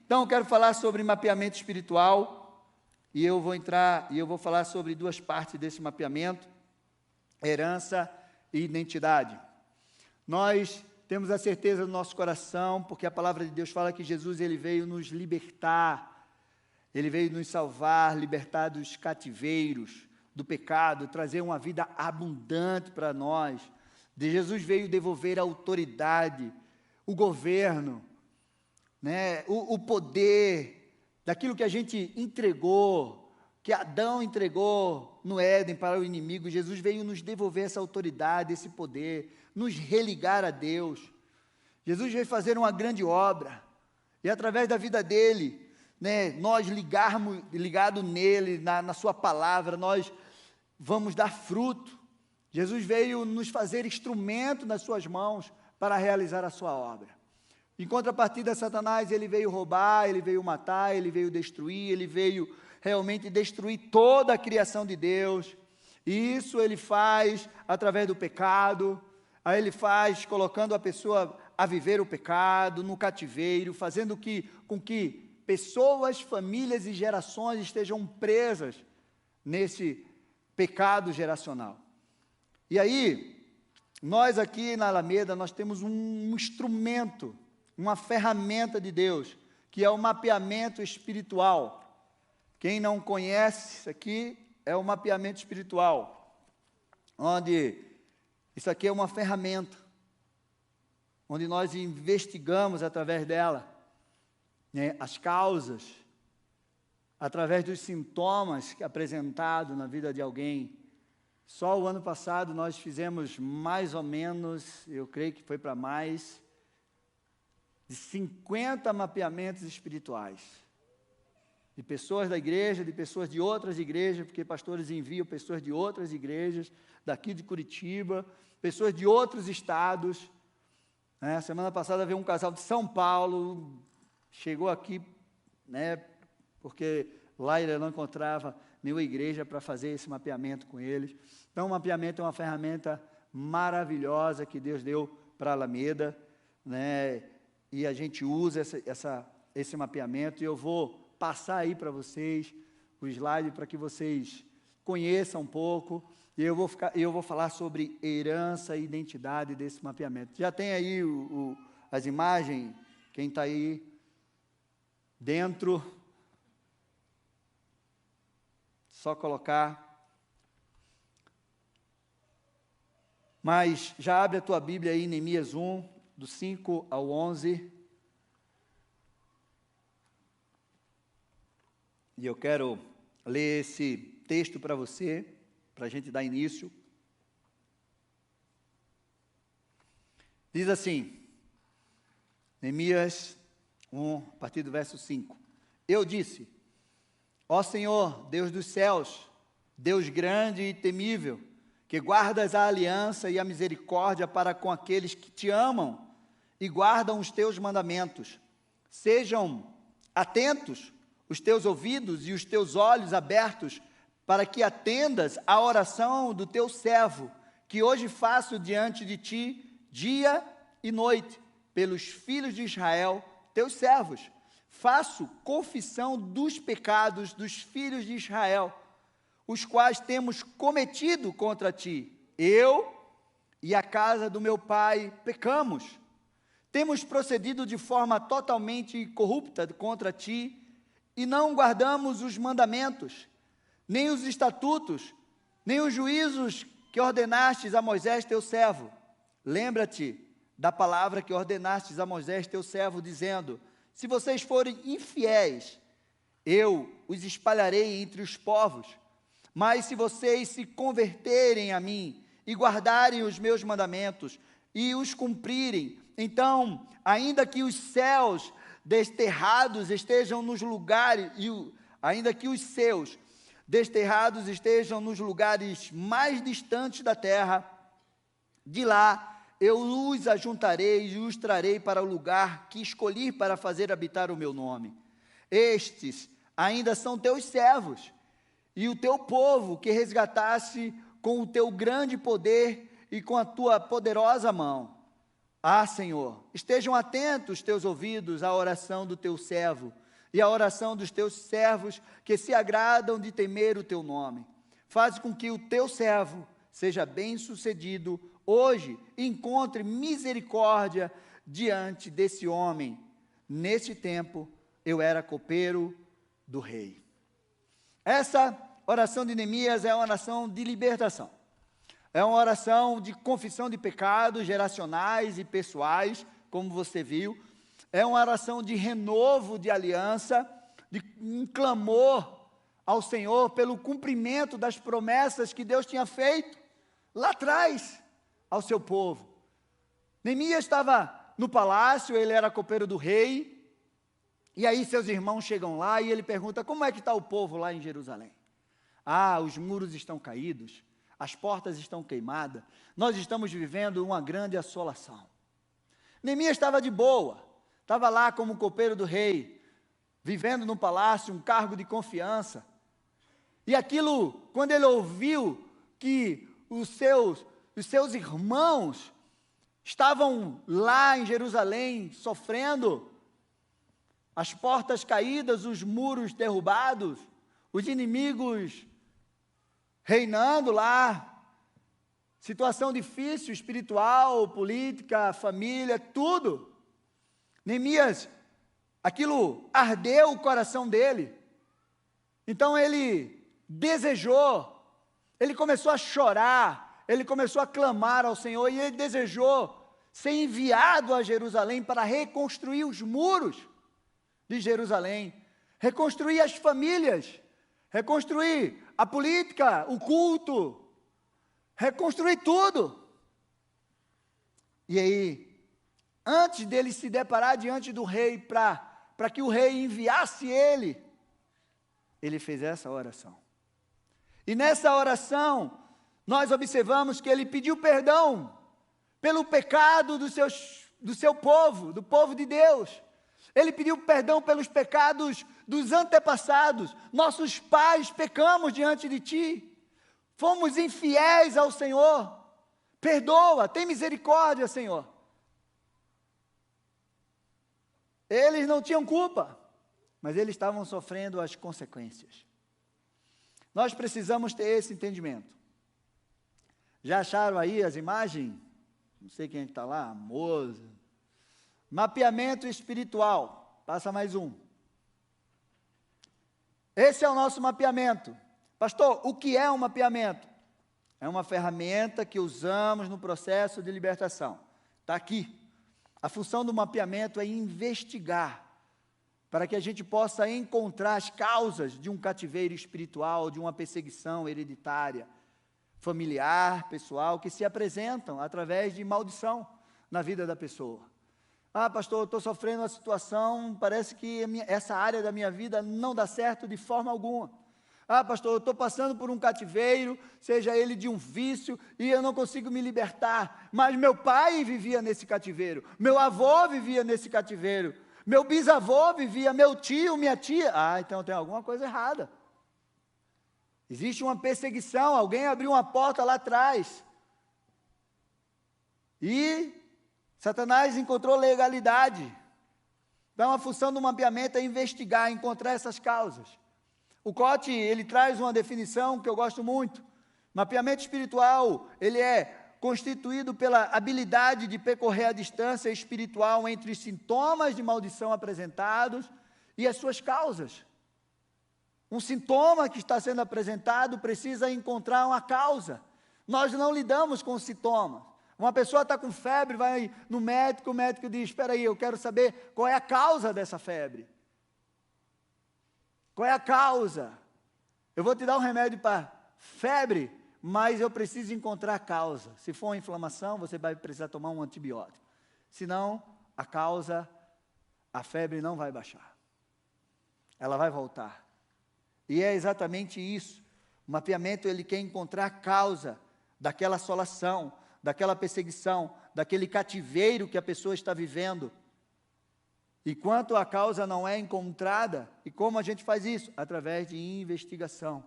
Então, eu quero falar sobre mapeamento espiritual, e eu vou falar sobre duas partes desse mapeamento: herança e identidade. Nós temos a certeza no nosso coração, porque a palavra de Deus fala que Jesus ele veio nos libertar, ele veio nos salvar, libertar dos cativeiros, do pecado, trazer uma vida abundante para nós. Jesus veio devolver a autoridade, o governo, né, o poder daquilo que a gente entregou, que Adão entregou no Éden para o inimigo. Jesus veio nos devolver essa autoridade, esse poder, nos religar a Deus. Jesus veio fazer uma grande obra, e através da vida dele, né, nós ligado nele, na sua palavra, nós vamos dar fruto. Jesus veio nos fazer instrumento nas suas mãos para realizar a sua obra. Em contrapartida, Satanás, ele veio roubar, ele veio matar, ele veio destruir, ele veio realmente destruir toda a criação de Deus. E isso ele faz através do pecado. Aí ele faz colocando a pessoa a viver o pecado, no cativeiro, fazendo com que pessoas, famílias e gerações estejam presas nesse pecado geracional. E aí, nós aqui na Alameda, nós temos um instrumento, uma ferramenta de Deus, que é o mapeamento espiritual. Quem não conhece, isso aqui é o mapeamento espiritual, onde isso aqui é uma ferramenta, onde nós investigamos através dela, né, as causas, através dos sintomas apresentados na vida de alguém. Só o ano passado nós fizemos mais ou menos, eu creio que foi para mais, de 50 mapeamentos espirituais. De pessoas da igreja, de pessoas de outras igrejas, porque pastores enviam pessoas de outras igrejas, daqui de Curitiba, pessoas de outros estados. Né? Semana passada veio um casal de São Paulo, chegou aqui, né, porque lá ele não encontrava nenhuma igreja para fazer esse mapeamento com eles. Então, o mapeamento é uma ferramenta maravilhosa que Deus deu para a Alameda, né? E a gente usa esse mapeamento, e eu vou passar aí para vocês o slide para que vocês conheçam um pouco, e eu vou falar sobre herança e identidade desse mapeamento. Já tem aí as imagens, quem está aí dentro, só colocar. Mas já abre a tua Bíblia aí, Neemias 1, do 5 ao 11. E eu quero ler esse texto para você, para a gente dar início. Diz assim, Neemias 1, a partir do verso 5. Eu disse: ó Senhor, Deus dos céus, Deus grande e temível, que guardas a aliança e a misericórdia para com aqueles que te amam e guardam os teus mandamentos. Sejam atentos os teus ouvidos e os teus olhos abertos, para que atendas à oração do teu servo, que hoje faço diante de ti, dia e noite, pelos filhos de Israel, teus servos. Faço confissão dos pecados dos filhos de Israel, os quais temos cometido contra ti. Eu e a casa do meu pai pecamos. Temos procedido de forma totalmente corrupta contra ti, e não guardamos os mandamentos, nem os estatutos, nem os juízos que ordenastes a Moisés teu servo. Lembra-te da palavra que ordenastes a Moisés teu servo, dizendo: se vocês forem infiéis, eu os espalharei entre os povos. Mas se vocês se converterem a mim e guardarem os meus mandamentos e os cumprirem, então, ainda que os céus desterrados estejam nos lugares, ainda que os seus desterrados estejam nos lugares mais distantes da terra, de lá eu os ajuntarei e os trarei para o lugar que escolhi para fazer habitar o meu nome. Estes ainda são teus servos, e o teu povo que resgataste com o teu grande poder e com a tua poderosa mão. Ah, Senhor, estejam atentos teus ouvidos à oração do teu servo e à oração dos teus servos que se agradam de temer o teu nome. Faz com que o teu servo seja bem-sucedido hoje e encontre misericórdia diante desse homem. Nesse tempo, eu era copeiro do rei. Essa oração de Neemias é uma oração de libertação. É uma oração de confissão de pecados geracionais e pessoais, como você viu. É uma oração de renovo de aliança, de um clamor ao Senhor pelo cumprimento das promessas que Deus tinha feito lá atrás ao seu povo. Neemias estava no palácio, ele era copeiro do rei, e aí seus irmãos chegam lá e ele pergunta: como é que está o povo lá em Jerusalém? Ah, os muros estão caídos, as portas estão queimadas, nós estamos vivendo uma grande assolação. Neemias estava de boa, estava lá como copeiro do rei, vivendo no palácio, um cargo de confiança. E aquilo, quando ele ouviu que os seus irmãos estavam lá em Jerusalém sofrendo, as portas caídas, os muros derrubados, os inimigos reinando lá, situação difícil, espiritual, política, família, tudo. Neemias, aquilo ardeu o coração dele. Então ele desejou, ele começou a chorar, ele começou a clamar ao Senhor e ele desejou ser enviado a Jerusalém para reconstruir os muros de Jerusalém, reconstruir as famílias, reconstruir a política, o culto, reconstruir tudo. E aí, antes dele se deparar diante do rei, para que o rei enviasse ele fez essa oração. E nessa oração, nós observamos que ele pediu perdão pelo pecado do seu povo, do povo de Deus. Ele pediu perdão pelos pecados dos antepassados. Nossos pais pecamos diante de ti, fomos infiéis ao Senhor. Perdoa, tem misericórdia, Senhor. Eles não tinham culpa, mas eles estavam sofrendo as consequências. Nós precisamos ter esse entendimento. Já acharam aí as imagens? Não sei quem está lá, Moza. Mapeamento espiritual. Passa mais um. Esse é o nosso mapeamento. Pastor, o que é um mapeamento? É uma ferramenta que usamos no processo de libertação. Está aqui. A função do mapeamento é investigar, para que a gente possa encontrar as causas de um cativeiro espiritual, de uma perseguição hereditária, familiar, pessoal, que se apresentam através de maldição na vida da pessoa. Ah, pastor, eu estou sofrendo uma situação, parece que essa área da minha vida não dá certo de forma alguma. Ah, pastor, eu estou passando por um cativeiro, seja ele de um vício, e eu não consigo me libertar. Mas meu pai vivia nesse cativeiro, meu avô vivia nesse cativeiro, meu bisavô vivia, meu tio, minha tia. Ah, então tem alguma coisa errada. Existe uma perseguição, alguém abriu uma porta lá atrás. E Satanás encontrou legalidade. Então a função do mapeamento é investigar, encontrar essas causas. O Cote, ele traz uma definição que eu gosto muito. Mapeamento espiritual, ele é constituído pela habilidade de percorrer a distância espiritual entre os sintomas de maldição apresentados e as suas causas. Um sintoma que está sendo apresentado precisa encontrar uma causa. Nós não lidamos com sintomas. Uma pessoa está com febre, vai no médico, o médico diz: espera aí, eu quero saber qual é a causa dessa febre. Qual é a causa? Eu vou te dar um remédio para febre, mas eu preciso encontrar a causa. Se for uma inflamação, você vai precisar tomar um antibiótico. Senão, a causa, a febre não vai baixar. Ela vai voltar. E é exatamente isso. O mapeamento, ele quer encontrar a causa daquela assolação, daquela perseguição, daquele cativeiro que a pessoa está vivendo. E quanto a causa não é encontrada, e como a gente faz isso? Através de investigação.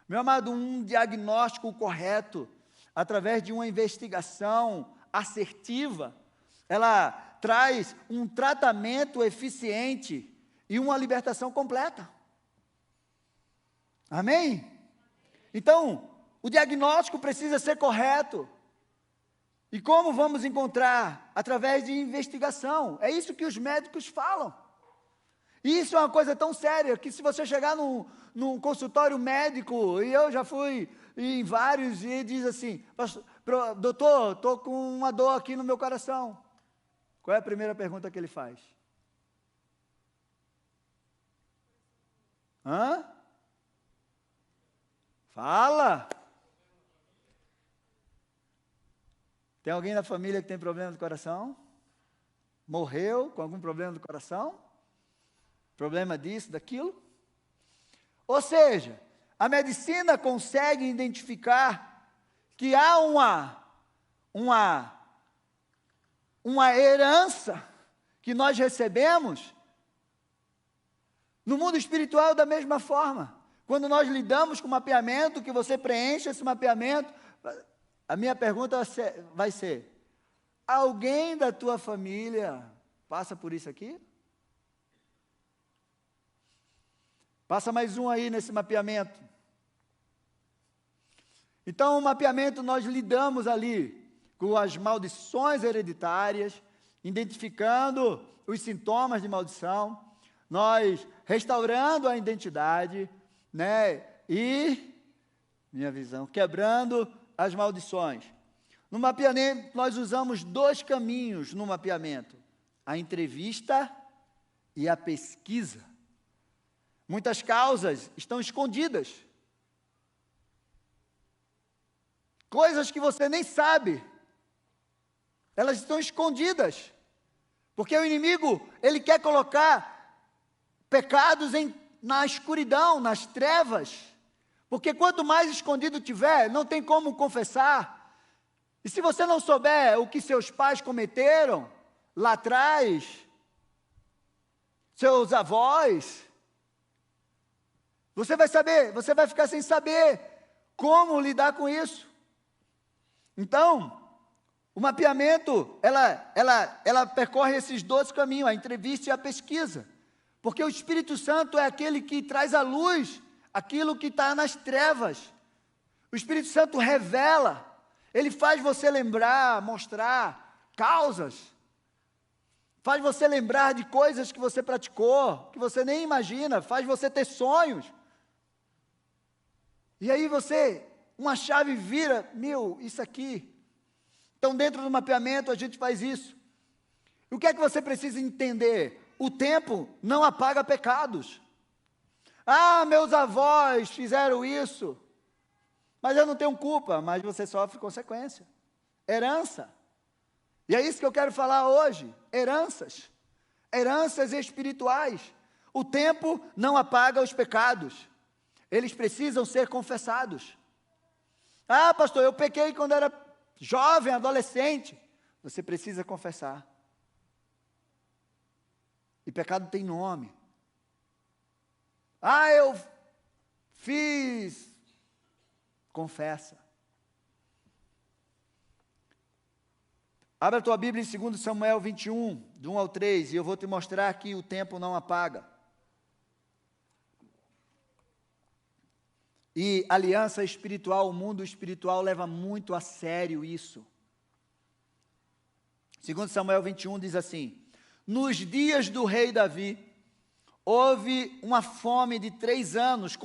Meu amado, um diagnóstico correto, através de uma investigação assertiva, ela traz um tratamento eficiente e uma libertação completa. Amém? Então, o diagnóstico precisa ser correto. E como vamos encontrar? Através de investigação. É isso que os médicos falam. E isso é uma coisa tão séria, que se você chegar num consultório médico, e eu já fui em vários, e diz assim, doutor, estou com uma dor aqui no meu coração. Qual é a primeira pergunta que ele faz? Hã? Fala! Tem alguém na família que tem problema do coração? Morreu com algum problema do coração? Problema disso, daquilo? Ou seja, a medicina consegue identificar que há uma herança que nós recebemos no mundo espiritual da mesma forma. Quando nós lidamos com mapeamento, que você preenche esse mapeamento, a minha pergunta vai ser: alguém da tua família passa por isso aqui? Passa mais um aí nesse mapeamento. Então, o mapeamento nós lidamos ali com as maldições hereditárias, identificando os sintomas de maldição, nós restaurando a identidade, né? E, minha visão, quebrando as maldições. No mapeamento, nós usamos 2 caminhos no mapeamento: a entrevista e a pesquisa. Muitas causas estão escondidas. Coisas que você nem sabe. Elas estão escondidas. Porque o inimigo, ele quer colocar pecados na escuridão, nas trevas. Porque quanto mais escondido tiver, não tem como confessar. E se você não souber o que seus pais cometeram lá atrás, seus avós, você vai ficar sem saber como lidar com isso. Então, o mapeamento, ela percorre esses 2 caminhos, a entrevista e a pesquisa. Porque o Espírito Santo é aquele que traz à luz aquilo que está nas trevas. O Espírito Santo revela, ele faz você lembrar, mostrar causas, faz você lembrar de coisas que você praticou, que você nem imagina, faz você ter sonhos. E aí uma chave vira, isso aqui. Então, dentro do mapeamento, a gente faz isso. E o que é que você precisa entender? O tempo não apaga pecados. Ah, meus avós fizeram isso, mas eu não tenho culpa, mas você sofre consequência. Herança. E é isso que eu quero falar hoje, heranças. Heranças espirituais. O tempo não apaga os pecados. Eles precisam ser confessados. Ah, pastor, eu pequei quando era jovem, adolescente. Você precisa confessar. E pecado tem nome. Ah, eu fiz. Confessa. Abra a tua Bíblia em 2 Samuel 21, do 1 ao 3, e eu vou te mostrar que o tempo não apaga. E aliança espiritual, o mundo espiritual leva muito a sério isso. 2 Samuel 21 diz assim: nos dias do rei Davi, houve uma fome de 3 anos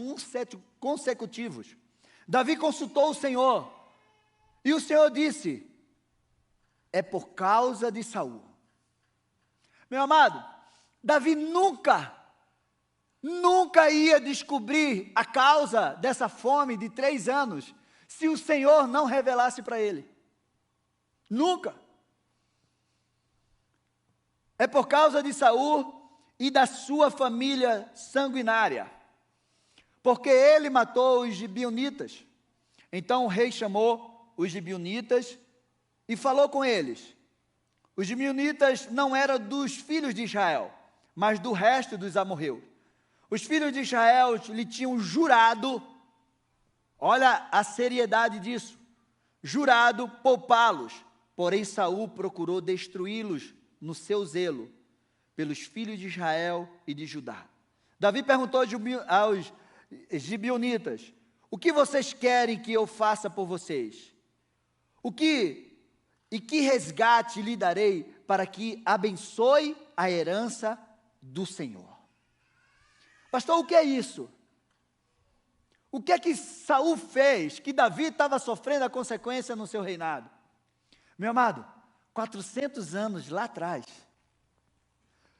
consecutivos. Davi consultou o Senhor, e o Senhor disse: é por causa de Saul. Meu amado, Davi nunca ia descobrir a causa dessa fome de 3 anos, se o Senhor não revelasse para ele. Nunca. É por causa de Saul e da sua família sanguinária, porque ele matou os gibeonitas. Então o rei chamou os gibeonitas e falou com eles. Os gibeonitas não eram dos filhos de Israel, mas do resto dos amorreus. Os filhos de Israel lhe tinham jurado, olha a seriedade disso, jurado poupá-los, porém Saul procurou destruí-los no seu zelo pelos filhos de Israel e de Judá. Davi perguntou aos gibeonitas: o que vocês querem que eu faça por vocês? Que resgate lhe darei para que abençoe a herança do Senhor? Pastor, o que é isso? O que é que Saul fez que Davi estava sofrendo a consequência no seu reinado? Meu amado, 400 anos lá atrás,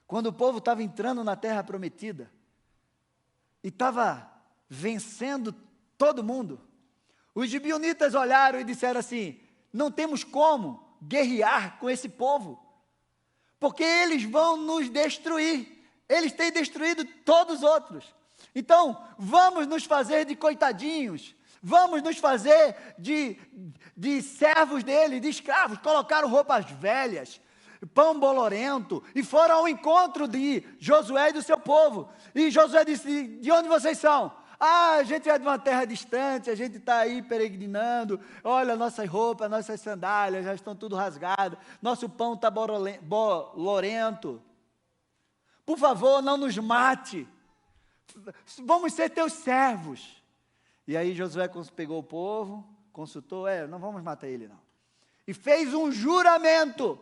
quando o povo estava entrando na terra prometida e estava vencendo todo mundo, os gibeonitas olharam e disseram assim: não temos como guerrear com esse povo, porque eles vão nos destruir. Eles têm destruído todos os outros. Então, vamos nos fazer de coitadinhos, vamos nos fazer de servos dele, de escravos. Colocaram roupas velhas, pão bolorento, e foram ao encontro de Josué e do seu povo. E Josué disse: de onde vocês são? A gente é de uma terra distante, a gente está aí peregrinando, olha, nossas roupas, nossas sandálias já estão tudo rasgadas, nosso pão está bolorento. Por favor, não nos mate, vamos ser teus servos. E aí Josué pegou o povo, consultou: não vamos matar ele não. E fez um juramento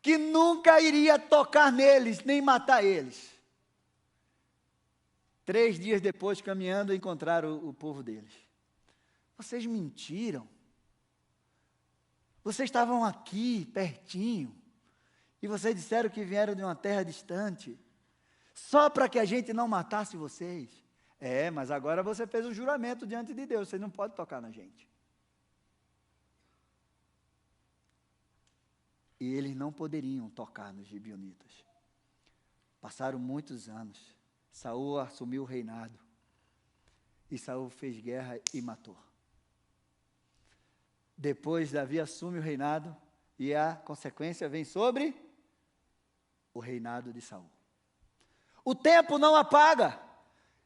que nunca iria tocar neles, nem matar eles. 3 dias depois, caminhando, encontraram o povo deles. Vocês mentiram. Vocês estavam aqui, pertinho, e vocês disseram que vieram de uma terra distante, só para que a gente não matasse vocês. Mas agora você fez um juramento diante de Deus, você não pode tocar na gente. E eles não poderiam tocar nos gibeonitas. Passaram muitos anos, Saul assumiu o reinado, e Saul fez guerra e matou. Depois Davi assume o reinado, e a consequência vem sobre o reinado de Saul. O tempo não apaga.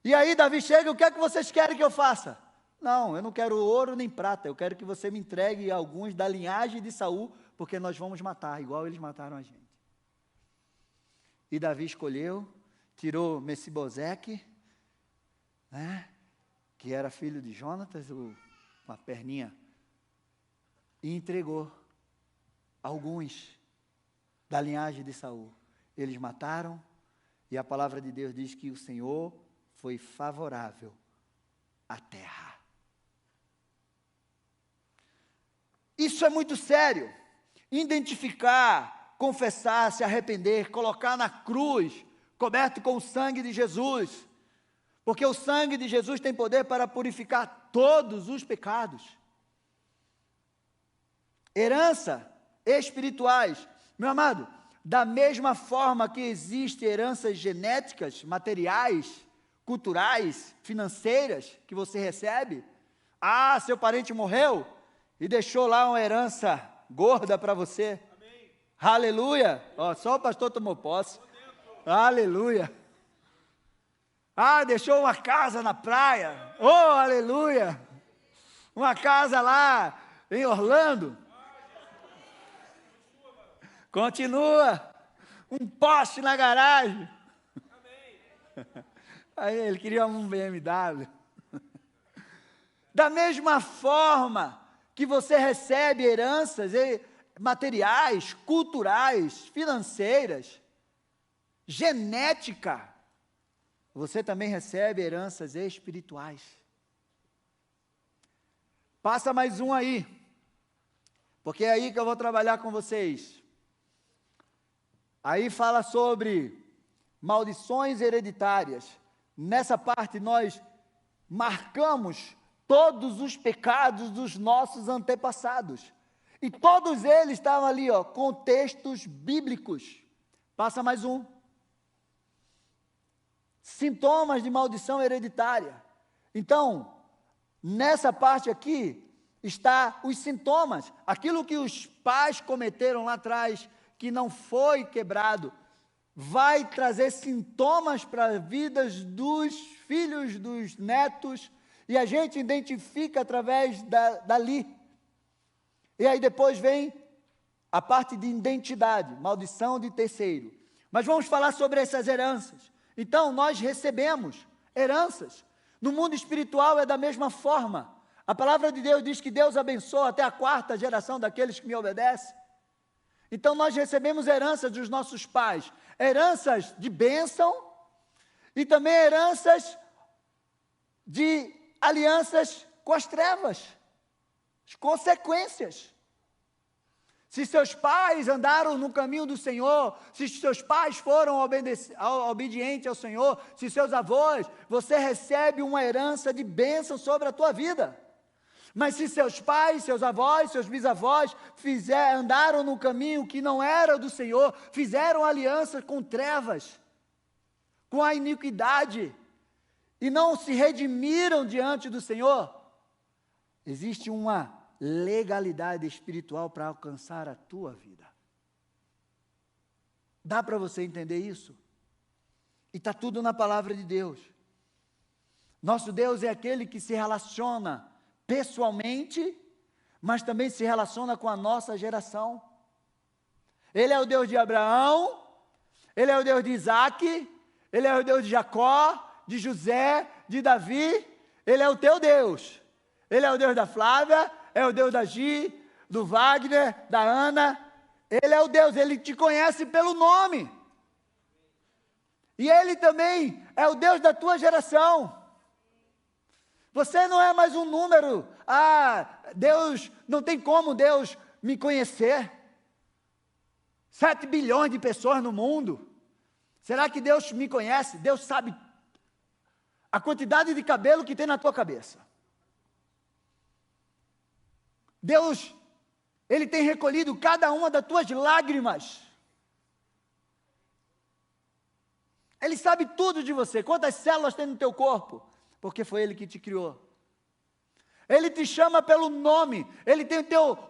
E aí Davi chega: o que é que vocês querem que eu faça? Não, eu não quero ouro nem prata, eu quero que você me entregue alguns da linhagem de Saul, porque nós vamos matar, igual eles mataram a gente. E Davi escolheu, tirou Mefibozeque, que era filho de Jonatas, uma perninha, e entregou alguns da linhagem de Saul. Eles mataram, e a palavra de Deus diz que o Senhor foi favorável à terra. Isso é muito sério. Identificar, confessar, se arrepender, colocar na cruz, coberto com o sangue de Jesus, porque o sangue de Jesus tem poder para purificar todos os pecados. Herança espirituais. Meu amado, da mesma forma que existem heranças genéticas, materiais, culturais, financeiras, que você recebe. Seu parente morreu e deixou lá uma herança gorda para você. Amém. Aleluia. Só o pastor tomou posse. Aleluia. Deixou uma casa na praia. Aleluia. Uma casa lá em Orlando. Continua. Um poste na garagem. Amém. Aí ele queria um BMW. Da mesma forma que você recebe heranças materiais, culturais, financeiras, genética, você também recebe heranças espirituais. Passa mais um aí, porque é aí que eu vou trabalhar com vocês. Aí fala sobre maldições hereditárias. Nessa parte nós marcamos todos os pecados dos nossos antepassados. E todos eles estavam ali, com textos bíblicos. Passa mais um. Sintomas de maldição hereditária. Então, nessa parte aqui, está os sintomas. Aquilo que os pais cometeram lá atrás, que não foi quebrado, vai trazer sintomas para as vidas dos filhos, dos netos, e a gente identifica através dali. E aí depois vem a parte de identidade, maldição de terceiro. Mas vamos falar sobre essas heranças. Então, nós recebemos heranças. No mundo espiritual é da mesma forma. A palavra de Deus diz que Deus abençoa até a 4ª geração daqueles que me obedecem. Então, nós recebemos heranças dos nossos pais, heranças de bênção e também heranças de alianças com as trevas, as consequências. Se seus pais andaram no caminho do Senhor, se seus pais foram obedientes ao Senhor, se seus avós, você recebe uma herança de bênção sobre a tua vida. Mas se seus pais, seus avós, seus bisavós andaram no caminho que não era do Senhor, fizeram aliança com trevas, com a iniquidade, e não se redimiram diante do Senhor, existe uma legalidade espiritual para alcançar a tua vida. Dá para você entender isso? E está tudo na palavra de Deus. Nosso Deus é aquele que se relaciona pessoalmente, mas também se relaciona com a nossa geração. Ele é o Deus de Abraão, Ele é o Deus de Isaac, Ele é o Deus de Jacó, de José, de Davi. Ele é o teu Deus. Ele é o Deus da Flávia, é o Deus da Gi, do Wagner, da Ana. Ele é o Deus, Ele te conhece pelo nome. E Ele também é o Deus da tua geração. Você não é mais um número. Deus, não tem como Deus me conhecer. 7 bilhões de pessoas no mundo. Será que Deus me conhece? Deus sabe a quantidade de cabelo que tem na tua cabeça. Deus, Ele tem recolhido cada uma das tuas lágrimas. Ele sabe tudo de você, quantas células tem no teu corpo, porque foi Ele que te criou. Ele te chama pelo nome, Ele tem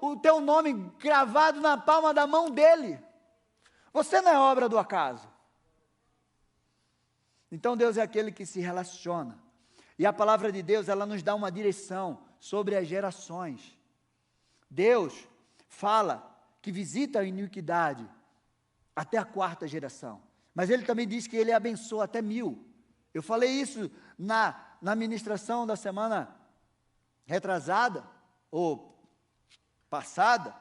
o teu nome gravado na palma da mão dEle. Você não é obra do acaso. Então Deus é aquele que se relaciona. E a palavra de Deus, ela nos dá uma direção sobre as gerações. Deus fala que visita a iniquidade até a 4ª geração. Mas Ele também diz que Ele abençoa até 1000. Eu falei isso na ministração da semana retrasada, ou passada.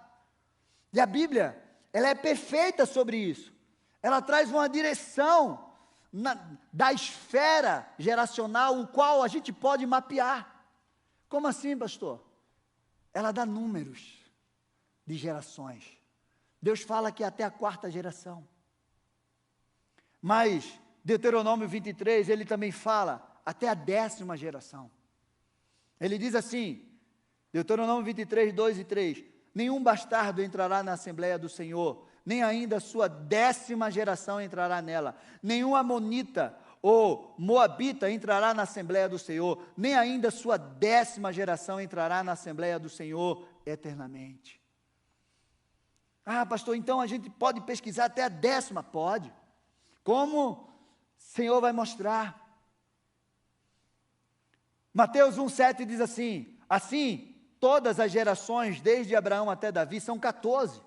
E a Bíblia, ela é perfeita sobre isso. Ela traz uma direção da esfera geracional, o qual a gente pode mapear. Como assim, pastor? Ela dá números de gerações. Deus fala que até a 4ª geração. Mas Deuteronômio 23, ele também fala até a 10ª geração. Ele diz assim, Deuteronômio 23, 2 e 3, nenhum bastardo entrará na Assembleia do Senhor, nem ainda a sua 10ª geração entrará nela, nenhum amonita ou moabita entrará na Assembleia do Senhor, nem ainda a sua 10ª geração entrará na Assembleia do Senhor eternamente. Pastor, então a gente pode pesquisar até a 10ª? Pode. Como o Senhor vai mostrar? Mateus 1,7 diz assim, assim, todas as gerações, desde Abraão até Davi, são 14.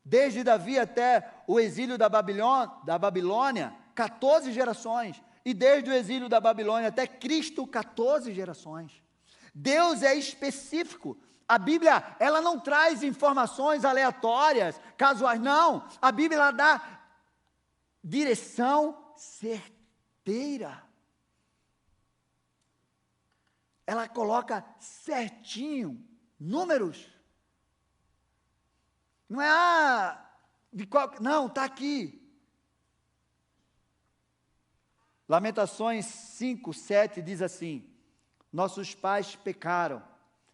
Desde Davi até o exílio da Babilônia, 14 gerações. E desde o exílio da Babilônia até Cristo, 14 gerações. Deus é específico. A Bíblia, ela não traz informações aleatórias, casuais, não. A Bíblia, ela dá direção certeira. Ela coloca certinho, números. Não é, não, está aqui. Lamentações 5, 7 diz assim, nossos pais pecaram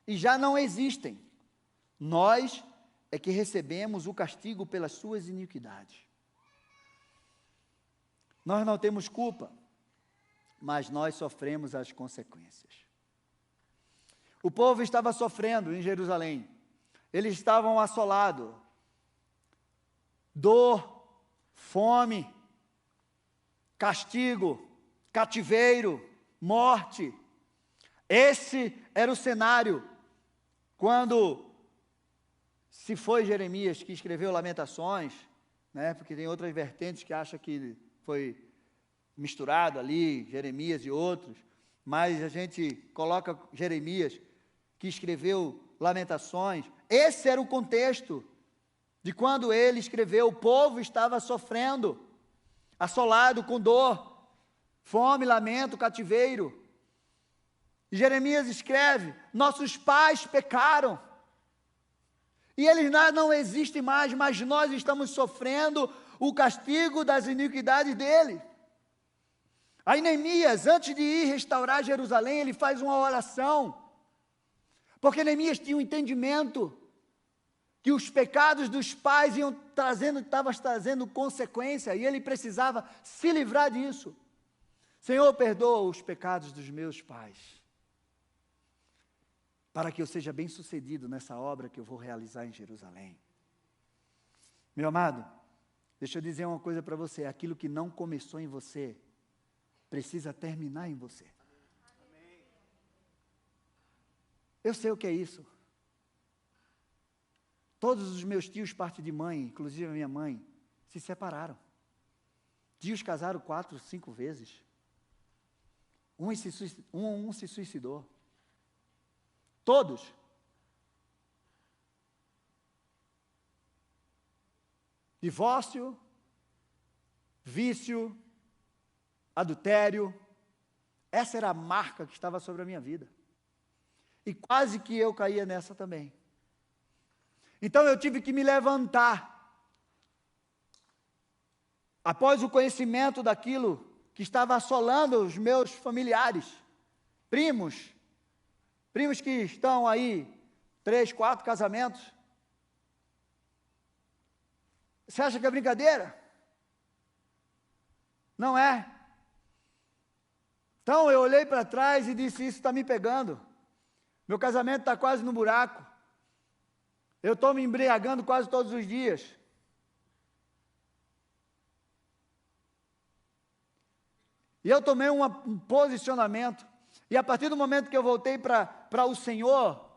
e já não existem. Nós é que recebemos o castigo pelas suas iniquidades. Nós não temos culpa, mas nós sofremos as consequências. O povo estava sofrendo em Jerusalém. Eles estavam assolados. Dor, fome, castigo, cativeiro, morte. Esse era o cenário quando se foi Jeremias que escreveu Lamentações, né, porque tem outras vertentes que acham que foi misturado ali, Jeremias e outros, mas a gente coloca Jeremias, que escreveu Lamentações. Esse era o contexto de quando ele escreveu. O povo estava sofrendo, assolado com dor, fome, lamento, cativeiro. E Jeremias escreve: nossos pais pecaram, e eles não existem mais, mas nós estamos sofrendo o castigo das iniquidades dele. Aí Neemias, antes de ir restaurar Jerusalém, ele faz uma oração, porque Neemias tinha um entendimento que os pecados dos pais estavam trazendo consequência, e ele precisava se livrar disso. Senhor, perdoa os pecados dos meus pais, para que eu seja bem-sucedido nessa obra que eu vou realizar em Jerusalém. Meu amado, deixa eu dizer uma coisa para você: aquilo que não começou em você, precisa terminar em você. Eu sei o que é isso. Todos os meus tios, parte de mãe, inclusive a minha mãe, se separaram. Tios casaram 4, 5 vezes. Um se suicidou. Todos. Divórcio, vício, adultério. Essa era a marca que estava sobre a minha vida. E quase que eu caía nessa também. Então eu tive que me levantar. Após o conhecimento daquilo que estava assolando os meus familiares, primos que estão aí, 3, 4 casamentos. Você acha que é brincadeira? Não é. Então eu olhei para trás e disse: isso está me pegando. Meu casamento está quase no buraco. Eu estou me embriagando quase todos os dias. E eu tomei um posicionamento. E a partir do momento que eu voltei para o Senhor,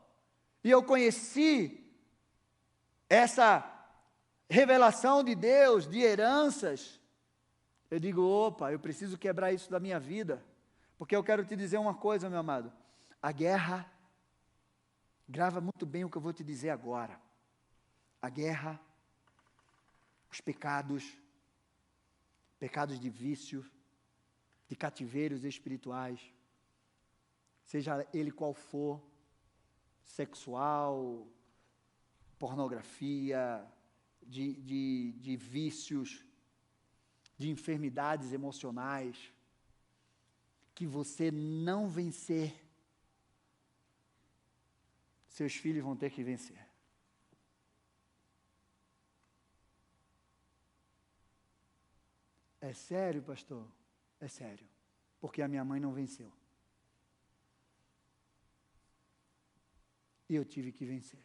e eu conheci essa revelação de Deus, de heranças, eu digo: opa, eu preciso quebrar isso da minha vida. Porque eu quero te dizer uma coisa, meu amado: a guerra, grava muito bem o que eu vou te dizer agora. A guerra, os pecados de vício, de cativeiros espirituais, seja ele qual for, sexual, pornografia, de vícios, de enfermidades emocionais, que você não vencer, seus filhos vão ter que vencer. É sério, pastor? É sério. Porque a minha mãe não venceu. E eu tive que vencer.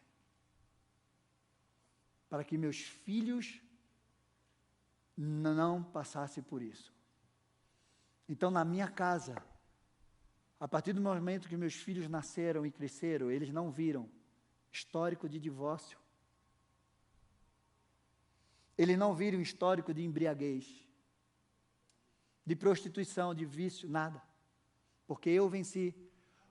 Para que meus filhos não passassem por isso. Então, na minha casa, a partir do momento que meus filhos nasceram e cresceram, eles não viram histórico de divórcio. Eles não viram histórico de embriaguez, de prostituição, de vício, nada. Porque eu venci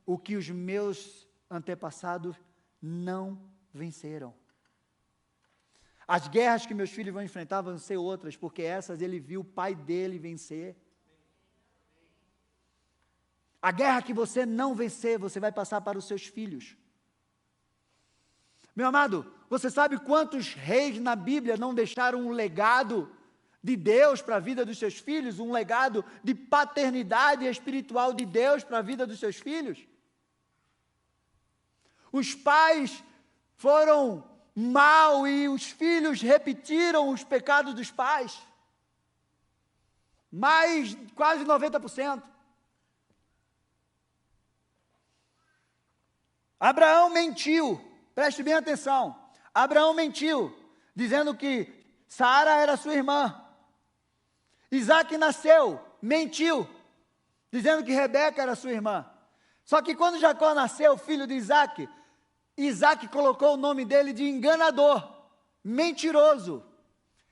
o que os meus antepassados não venceram. As guerras que meus filhos vão enfrentar vão ser outras, porque essas ele viu o pai dele vencer. A guerra que você não vencer, você vai passar para os seus filhos. Meu amado, você sabe quantos reis na Bíblia não deixaram um legado de Deus para a vida dos seus filhos, um legado de paternidade espiritual de Deus para a vida dos seus filhos? Os pais foram mal e os filhos repetiram os pecados dos pais. Mais quase 90%. Abraão mentiu, preste bem atenção. Abraão mentiu, dizendo que Sara era sua irmã. Isaac nasceu, mentiu, dizendo que Rebeca era sua irmã. Só que quando Jacó nasceu, filho de Isaac, Isaac colocou o nome dele de enganador, mentiroso,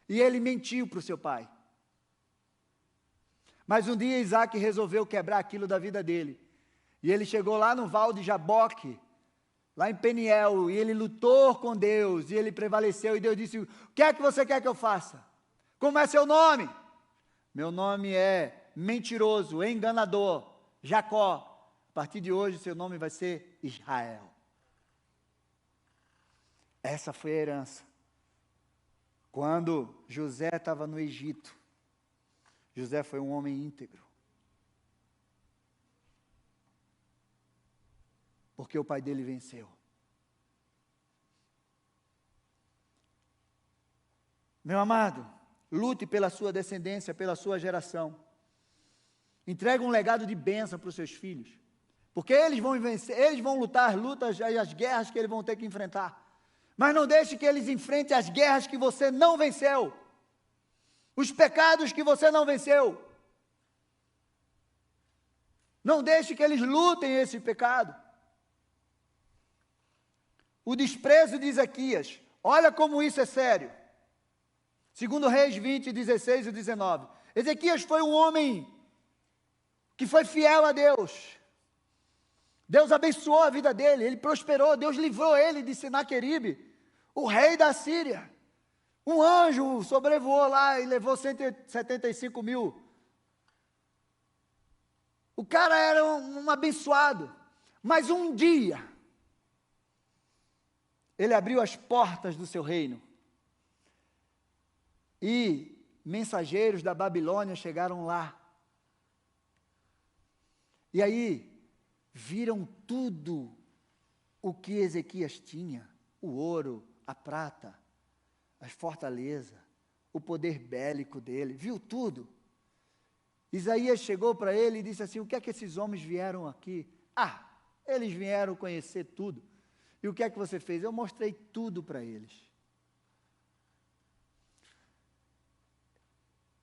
e ele mentiu para o seu pai. Mas um dia Isaac resolveu quebrar aquilo da vida dele, e ele chegou lá no Val de Jaboque, lá em Peniel, e ele lutou com Deus, e ele prevaleceu, e Deus disse: o que é que você quer que eu faça? Como é seu nome? Meu nome é mentiroso, enganador, Jacó. A partir de hoje, seu nome vai ser Israel. Essa foi a herança. Quando José estava no Egito, José foi um homem íntegro. Porque o pai dele venceu. Meu amado, lute pela sua descendência, pela sua geração. Entregue um legado de bênção para os seus filhos. Porque eles vão vencer, eles vão lutar lutas e as guerras que eles vão ter que enfrentar. Mas não deixe que eles enfrentem as guerras que você não venceu. Os pecados que você não venceu. Não deixe que eles lutem esse pecado. O desprezo de Ezequias. Olha como isso é sério. Segundo Reis 20, 16 e 19. Ezequias foi um homem que foi fiel a Deus. Deus abençoou a vida dele, ele prosperou, Deus livrou ele de Senaqueribe, o rei da Síria. Um anjo sobrevoou lá e levou 175 mil. O cara era um abençoado, mas um dia, ele abriu as portas do seu reino, e mensageiros da Babilônia chegaram lá, e aí, viram tudo o que Ezequias tinha, o ouro, a prata, as fortalezas, o poder bélico dele, viu tudo. Isaías chegou para ele e disse assim: o que é que esses homens vieram aqui? Ah, eles vieram conhecer tudo. E o que é que você fez? Eu mostrei tudo para eles.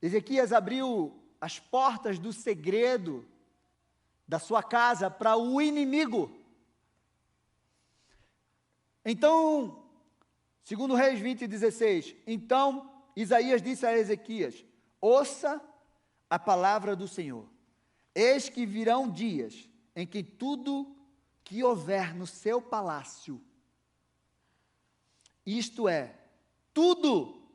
Ezequias abriu as portas do segredo da sua casa para o inimigo. Então, segundo Reis 20, 16, então Isaías disse a Ezequias: ouça a palavra do Senhor. Eis que virão dias em que tudo que houver no seu palácio, isto é, tudo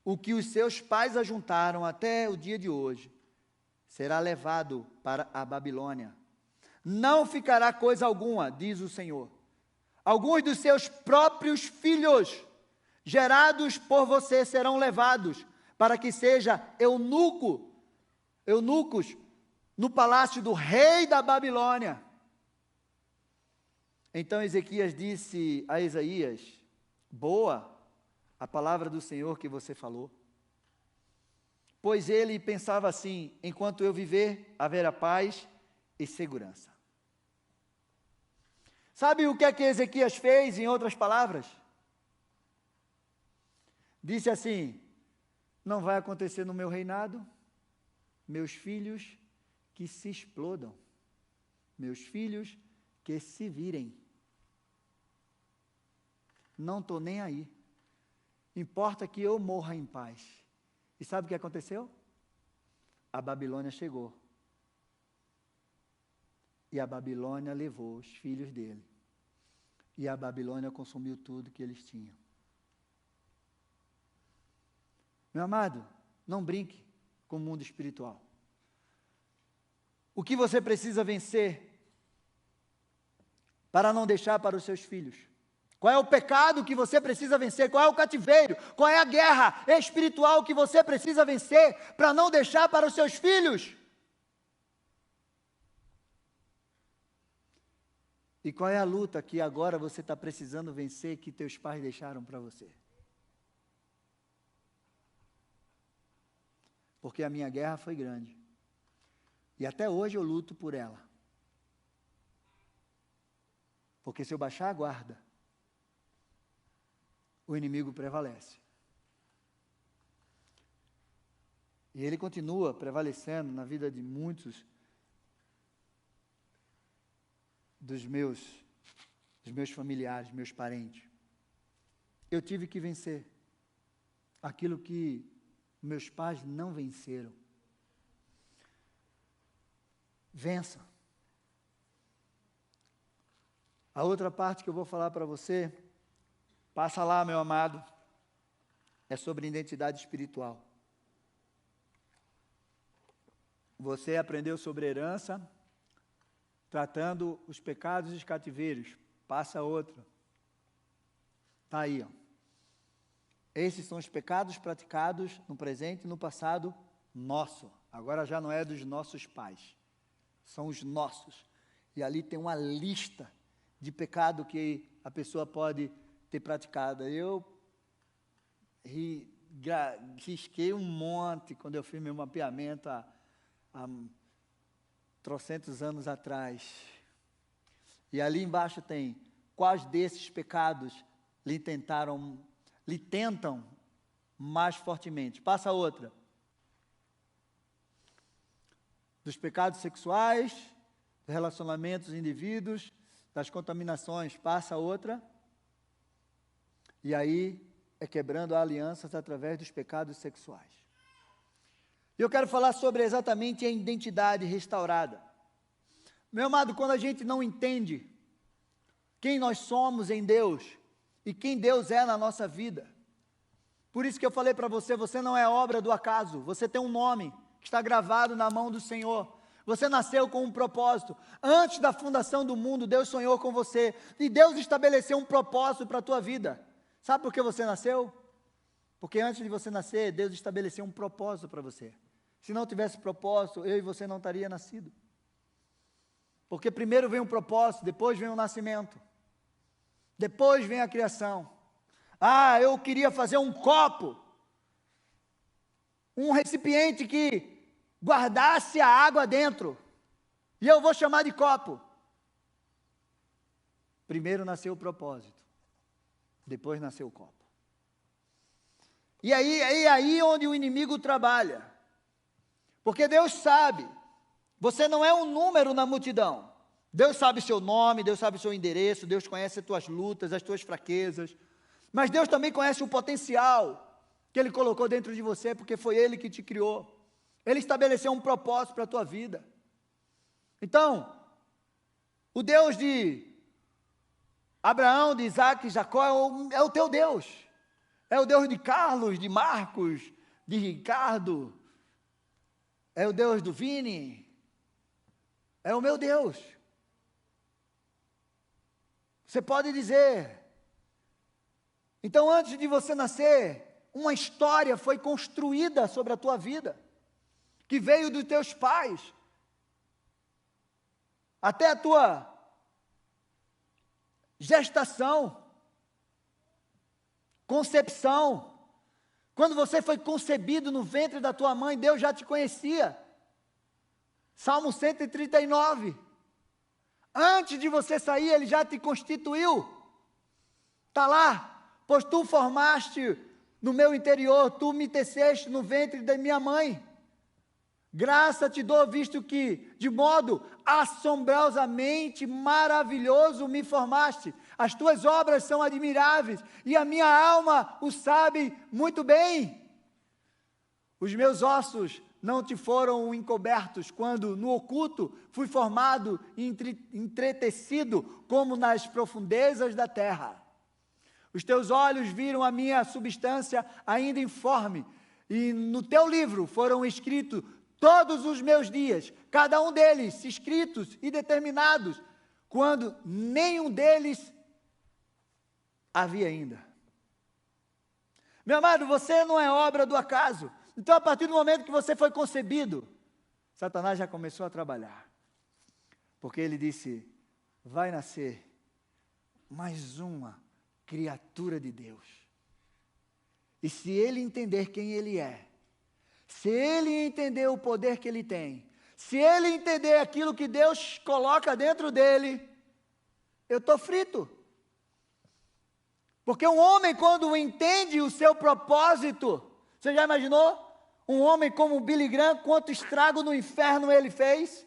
o que os seus pais ajuntaram até o dia de hoje, será levado para a Babilônia. Não ficará coisa alguma, diz o Senhor. Alguns dos seus próprios filhos, gerados por você, serão levados, para que seja eunucos no palácio do rei da Babilônia. Então Ezequias disse a Isaías: boa a palavra do Senhor que você falou. Pois ele pensava assim: enquanto eu viver, haverá paz e segurança. Sabe o que é que Ezequias fez, em outras palavras? Disse assim: não vai acontecer no meu reinado, meus filhos que se explodam, meus filhos que se virem. Não estou nem aí. Importa que eu morra em paz. E sabe o que aconteceu? A Babilônia chegou. E a Babilônia levou os filhos dele. E a Babilônia consumiu tudo que eles tinham. Meu amado, não brinque com o mundo espiritual. O que você precisa vencer para não deixar para os seus filhos? Qual é o pecado que você precisa vencer? Qual é o cativeiro? Qual é a guerra espiritual que você precisa vencer para não deixar para os seus filhos? E qual é a luta que agora você está precisando vencer que teus pais deixaram para você? Porque a minha guerra foi grande. E até hoje eu luto por ela. Porque se eu baixar a guarda, o inimigo prevalece. E ele continua prevalecendo na vida de muitos dos meus dos meus familiares, meus parentes. Eu tive que vencer aquilo que meus pais não venceram. Vença. A outra parte que eu vou falar para você, passa lá, meu amado, é sobre identidade espiritual. Você aprendeu sobre herança, tratando os pecados e os cativeiros. Passa outra. Está aí, ó. Esses são os pecados praticados no presente e no passado nosso. Agora já não é dos nossos pais. São os nossos. E ali tem uma lista de pecado que a pessoa pode ter praticado. Eu risquei um monte quando eu fiz meu mapeamento há trocentos anos atrás. E ali embaixo tem quais desses pecados lhe tentam mais fortemente. Passa outra. Dos pecados sexuais, dos relacionamentos indivíduos, das contaminações. Passa outra. E aí é quebrando alianças através dos pecados sexuais. E eu quero falar sobre exatamente a identidade restaurada. Meu amado, quando a gente não entende quem nós somos em Deus e quem Deus é na nossa vida, por isso que eu falei para você, você não é obra do acaso, você tem um nome que está gravado na mão do Senhor. Você nasceu com um propósito. Antes da fundação do mundo, Deus sonhou com você. E Deus estabeleceu um propósito para a tua vida. Sabe por que você nasceu? Porque antes de você nascer, Deus estabeleceu um propósito para você. Se não tivesse propósito, eu e você não estaria nascido. Porque primeiro vem o propósito, depois vem o nascimento. Depois vem a criação. Ah, eu queria fazer um copo. Um recipiente que guardasse a água dentro. E eu vou chamar de copo. Primeiro nasceu o propósito. Depois nasceu o copo. E aí onde o inimigo trabalha. Porque Deus sabe, você não é um número na multidão. Deus sabe seu nome, Deus sabe seu endereço, Deus conhece as tuas lutas, as tuas fraquezas. Mas Deus também conhece o potencial que Ele colocou dentro de você, porque foi Ele que te criou. Ele estabeleceu um propósito para a tua vida. Então, o Deus de Abraão, de Isaac e Jacó é o teu Deus. É o Deus de Carlos, de Marcos, de Ricardo. É o Deus do Vini. É o meu Deus. Você pode dizer. Então, antes de você nascer, uma história foi construída sobre a tua vida, que veio dos teus pais, até a tua gestação, concepção. Quando você foi concebido no ventre da tua mãe, Deus já te conhecia. Salmo 139. Antes de você sair, Ele já te constituiu. Está lá. Pois tu formaste no meu interior, tu me teceste no ventre da minha mãe. Graça te dou, visto que, de modo assombrosamente maravilhoso me formaste. As tuas obras são admiráveis, e a minha alma o sabe muito bem. Os meus ossos não te foram encobertos, quando no oculto fui formado e entretecido, como nas profundezas da terra. Os teus olhos viram a minha substância ainda informe, e no teu livro foram escritos todos os meus dias, cada um deles escritos e determinados, quando nenhum deles havia ainda. Meu amado, você não é obra do acaso. Então, a partir do momento que você foi concebido, Satanás já começou a trabalhar. Porque ele disse, vai nascer mais uma criatura de Deus. E se ele entender quem ele é, se ele entender o poder que ele tem, se ele entender aquilo que Deus coloca dentro dele, eu estou frito. Porque um homem, quando entende o seu propósito, você já imaginou? Um homem como Billy Graham, quanto estrago no inferno ele fez?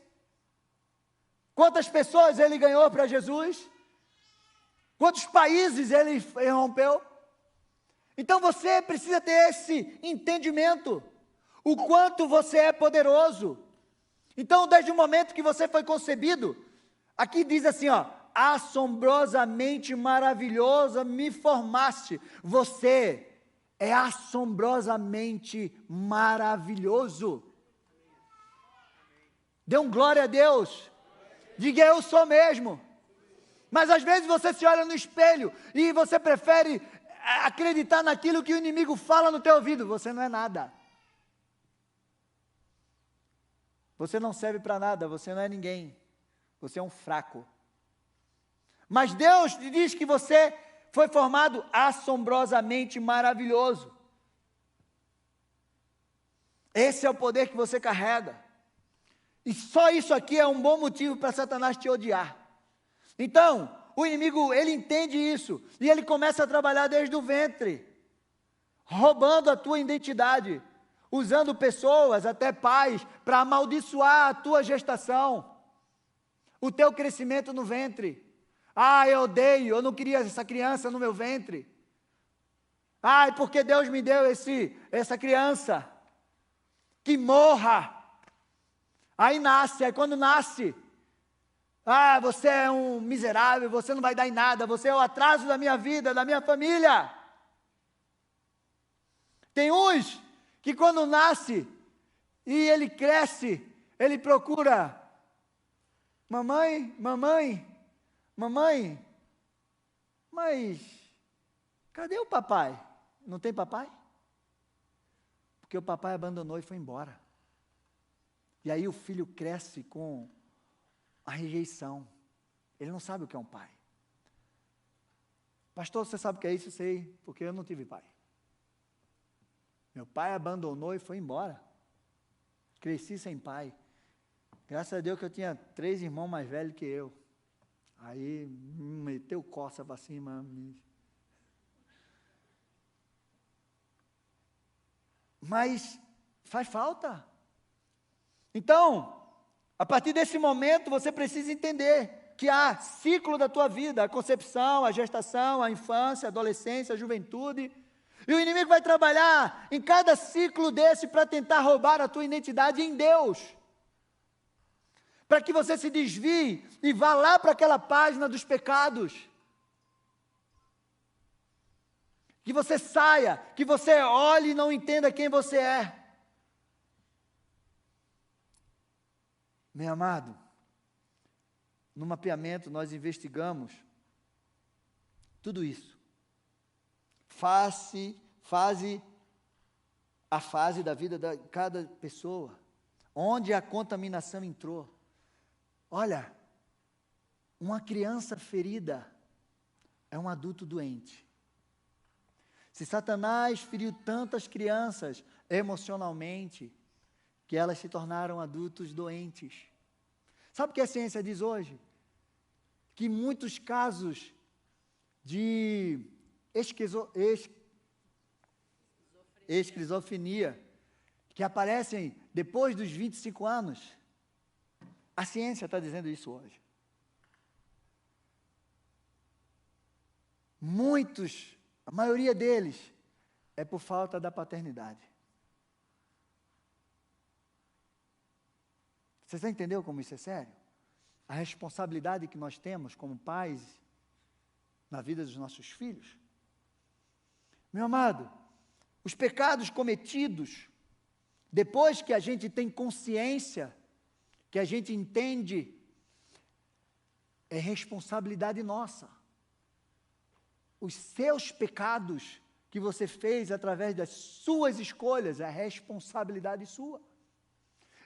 Quantas pessoas ele ganhou para Jesus? Quantos países ele rompeu? Então você precisa ter esse entendimento, o quanto você é poderoso. Então, desde o momento que você foi concebido, aqui diz assim, ó, assombrosamente maravilhosa me formaste. Você é assombrosamente maravilhoso. Dê um glória a Deus. Diga, eu sou mesmo. Mas às vezes você se olha no espelho e você prefere acreditar naquilo que o inimigo fala no teu ouvido. Você não é nada. Você não serve para nada, você não é ninguém. Você é um fraco. Mas Deus diz que você foi formado assombrosamente maravilhoso. Esse é o poder que você carrega. E só isso aqui é um bom motivo para Satanás te odiar. Então, o inimigo, ele entende isso, e ele começa a trabalhar desde o ventre, roubando a tua identidade, usando pessoas, até pais, para amaldiçoar a tua gestação, o teu crescimento no ventre. Ah, eu odeio, eu não queria essa criança no meu ventre. Ai, porque Deus me deu essa criança, que morra. Aí nasce, aí quando nasce, ah, você é um miserável, você não vai dar em nada, você é o atraso da minha vida, da minha família. Tem uns que quando nasce e ele cresce, ele procura, mamãe, mas cadê o papai? Não tem papai? Porque o papai abandonou e foi embora. E aí o filho cresce com a rejeição. Ele não sabe o que é um pai. Pastor, você sabe o que é isso? Eu sei, porque eu não tive pai. Meu pai abandonou e foi embora. Cresci sem pai. Graças a Deus que eu tinha 3 irmãos mais velhos que eu. Aí me meteu coça para cima. Mas faz falta. Então, a partir desse momento, você precisa entender que há ciclo da tua vida, a concepção, a gestação, a infância, a adolescência, a juventude. E o inimigo vai trabalhar em cada ciclo desse para tentar roubar a tua identidade em Deus. Para que você se desvie e vá lá para aquela página dos pecados. Que você saia, que você olhe e não entenda quem você é. Meu amado, no mapeamento nós investigamos tudo isso. A fase da vida de cada pessoa, onde a contaminação entrou. Olha, uma criança ferida é um adulto doente. Se Satanás feriu tantas crianças emocionalmente, que elas se tornaram adultos doentes. Sabe o que a ciência diz hoje? Que muitos casos de esquizofrenia, que aparecem depois dos 25 anos, a ciência está dizendo isso hoje. Muitos, a maioria deles, é por falta da paternidade. Você já entendeu como isso é sério? A responsabilidade que nós temos como pais na vida dos nossos filhos. Meu amado, os pecados cometidos, depois que a gente tem consciência, que a gente entende, é responsabilidade nossa. Os seus pecados que você fez através das suas escolhas, é responsabilidade sua.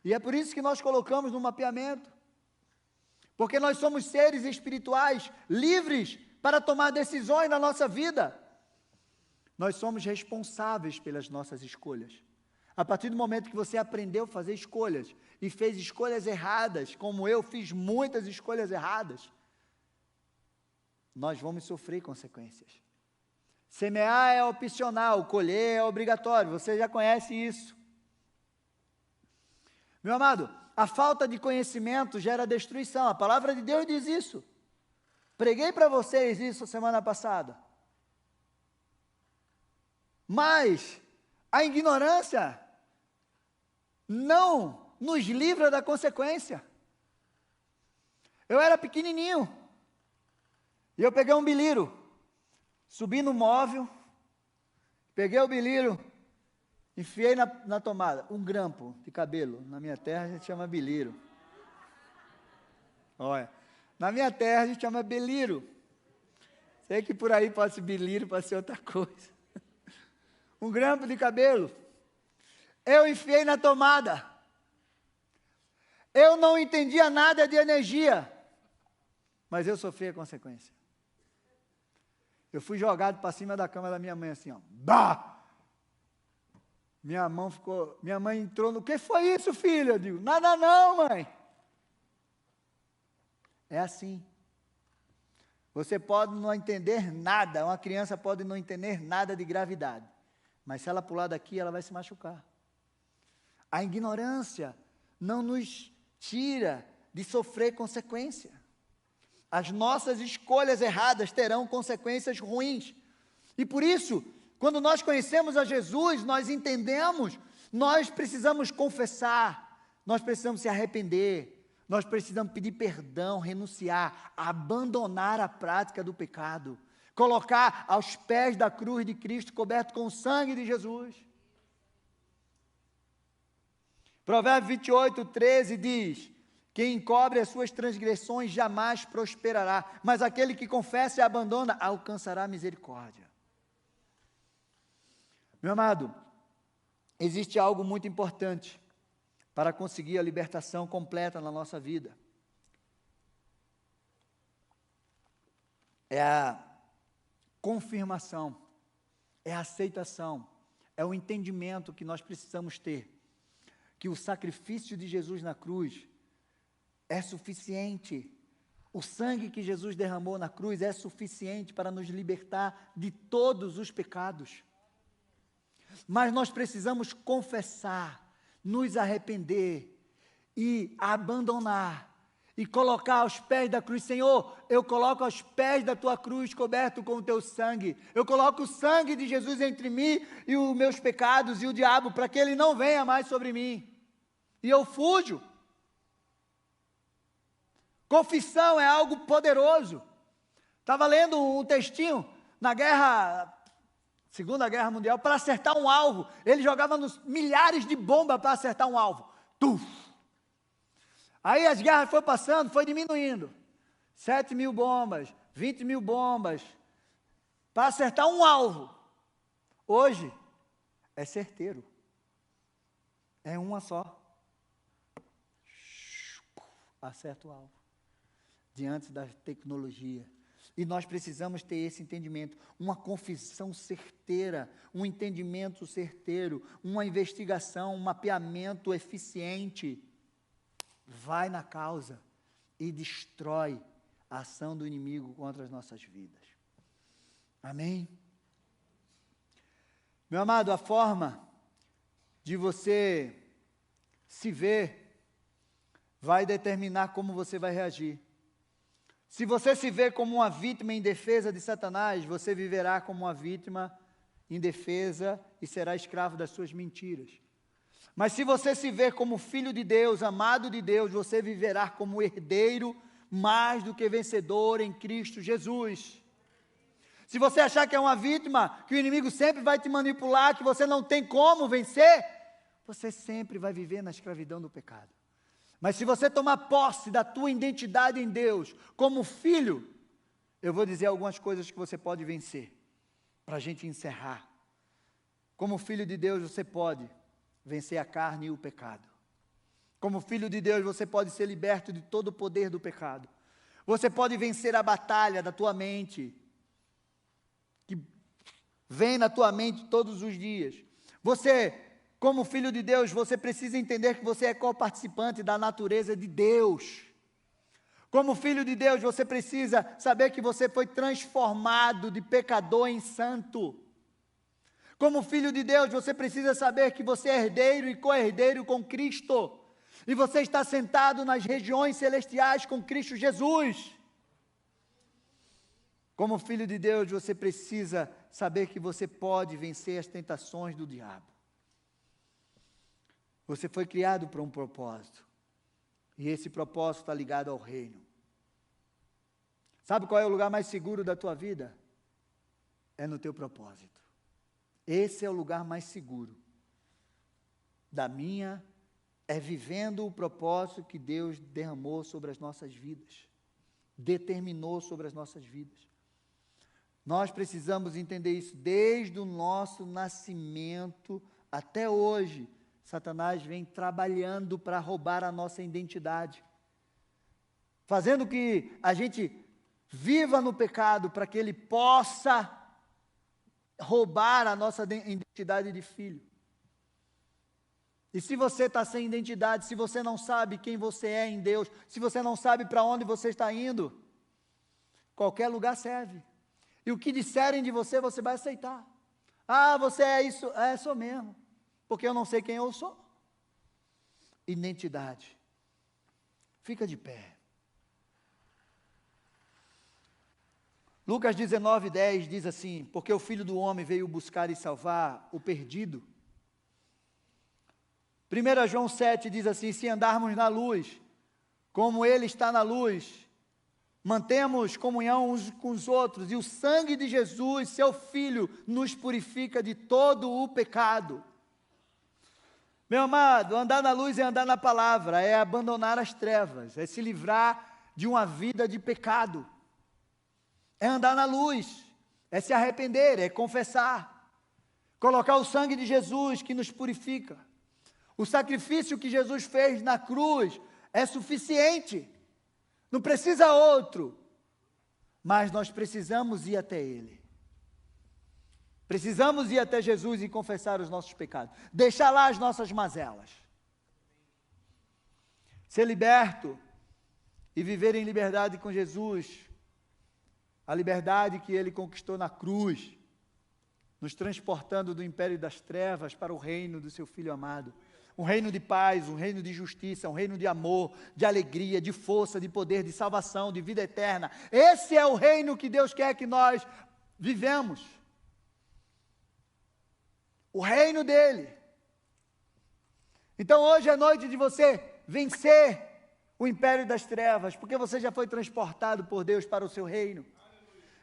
E é por isso que nós colocamos no mapeamento, porque nós somos seres espirituais, livres para tomar decisões na nossa vida. Nós somos responsáveis pelas nossas escolhas. A partir do momento que você aprendeu a fazer escolhas, e fez escolhas erradas, como eu fiz muitas escolhas erradas, nós vamos sofrer consequências. Semear é opcional, colher é obrigatório, você já conhece isso. Meu amado, a falta de conhecimento gera destruição, a palavra de Deus diz isso. Preguei para vocês isso semana passada. Mas a ignorância não nos livra da consequência. Eu era pequenininho, e eu peguei um biliro, subi no móvel, peguei o biliro, enfiei na tomada, um grampo de cabelo. Na minha terra a gente chama biliro. Olha, na minha terra a gente chama beliro. Sei que por aí pode ser biliro, pode ser outra coisa. Um grampo de cabelo. Eu enfiei na tomada. Eu não entendia nada de energia, mas eu sofri a consequência. Eu fui jogado para cima da cama da minha mãe assim, ó. Bah! Minha mãe entrou no, que foi isso, filho? Eu digo, nada não, mãe. É assim. Você pode não entender nada, uma criança pode não entender nada de gravidade, mas se ela pular daqui, ela vai se machucar. A ignorância não nos tira de sofrer consequência. As nossas escolhas erradas terão consequências ruins. E por isso, quando nós conhecemos a Jesus, nós entendemos, nós precisamos confessar, nós precisamos se arrepender, nós precisamos pedir perdão, renunciar, abandonar a prática do pecado, colocar aos pés da cruz de Cristo, coberto com o sangue de Jesus. Provérbios 28, 13 diz: quem encobre as suas transgressões jamais prosperará, mas aquele que confessa e abandona alcançará misericórdia. Meu amado, existe algo muito importante para conseguir a libertação completa na nossa vida. É a confirmação, é a aceitação, é o entendimento que nós precisamos ter, que o sacrifício de Jesus na cruz é suficiente. O sangue que Jesus derramou na cruz é suficiente para nos libertar de todos os pecados. Mas nós precisamos confessar, nos arrepender e abandonar e colocar aos pés da cruz. Senhor, eu coloco aos pés da tua cruz coberto com o teu sangue. Eu coloco o sangue de Jesus entre mim e os meus pecados e o diabo, para que ele não venha mais sobre mim. E eu fujo. Confissão é algo poderoso. Estava lendo um textinho na Segunda Guerra Mundial, para acertar um alvo. Ele jogava milhares de bombas para acertar um alvo. Tuf! Aí as guerras foram passando, foi diminuindo. 7.000 bombas, 20.000 bombas, para acertar um alvo. Hoje, é certeiro. É uma só. Acerta o alvo. Diante da tecnologia. E nós precisamos ter esse entendimento, uma confissão certeira, um entendimento certeiro, uma investigação, um mapeamento eficiente. Vai na causa e destrói a ação do inimigo contra as nossas vidas. Amém? Meu amado, a forma de você se ver vai determinar como você vai reagir. Se você se vê como uma vítima indefesa de Satanás, você viverá como uma vítima indefesa e será escravo das suas mentiras. Mas se você se vê como filho de Deus, amado de Deus, você viverá como herdeiro mais do que vencedor em Cristo Jesus. Se você achar que é uma vítima, que o inimigo sempre vai te manipular, que você não tem como vencer, você sempre vai viver na escravidão do pecado. Mas se você tomar posse da tua identidade em Deus, como filho, eu vou dizer algumas coisas que você pode vencer, para a gente encerrar. Como filho de Deus, você pode vencer a carne e o pecado. Como filho de Deus, você pode ser liberto de todo o poder do pecado. Você pode vencer a batalha da tua mente, que vem na tua mente todos os dias. Você, como filho de Deus, você precisa entender que você é co-participante da natureza de Deus. Como filho de Deus, você precisa saber que você foi transformado de pecador em santo. Como filho de Deus, você precisa saber que você é herdeiro e co-herdeiro com Cristo. E você está sentado nas regiões celestiais com Cristo Jesus. Como filho de Deus, você precisa saber que você pode vencer as tentações do diabo. Você foi criado para um propósito. E esse propósito está ligado ao reino. Sabe qual é o lugar mais seguro da tua vida? É no teu propósito. Esse é o lugar mais seguro da minha, é vivendo o propósito que Deus derramou sobre as nossas vidas, determinou sobre as nossas vidas. Nós precisamos entender isso desde o nosso nascimento até hoje. Satanás vem trabalhando para roubar a nossa identidade, fazendo que a gente viva no pecado para que ele possa roubar a nossa identidade de filho. E se você está sem identidade, se você não sabe quem você é em Deus, se você não sabe para onde você está indo, qualquer lugar serve. E o que disserem de você, você vai aceitar. Ah, você é isso, sou mesmo, porque eu não sei quem eu sou. Identidade. Fica de pé. Lucas 19:10 diz assim: porque o Filho do Homem veio buscar e salvar o perdido. 1 João 7 diz assim: se andarmos na luz, como Ele está na luz, mantemos comunhão uns com os outros, e o sangue de Jesus, seu Filho, nos purifica de todo o pecado. Meu amado, andar na luz é andar na palavra, é abandonar as trevas, é se livrar de uma vida de pecado. É andar na luz, é se arrepender, é confessar, colocar o sangue de Jesus que nos purifica. O sacrifício que Jesus fez na cruz é suficiente, não precisa outro, mas nós precisamos ir até Ele. Precisamos ir até Jesus e confessar os nossos pecados, deixar lá as nossas mazelas, ser liberto e viver em liberdade com Jesus, a liberdade que Ele conquistou na cruz, nos transportando do império das trevas para o reino do seu Filho amado. Um reino de paz, um reino de justiça, um reino de amor, de alegria, de força, de poder, de salvação, de vida eterna. Esse é o reino que Deus quer que nós vivemos. O reino dEle. Então hoje é noite de você vencer o império das trevas, porque você já foi transportado por Deus para o seu reino.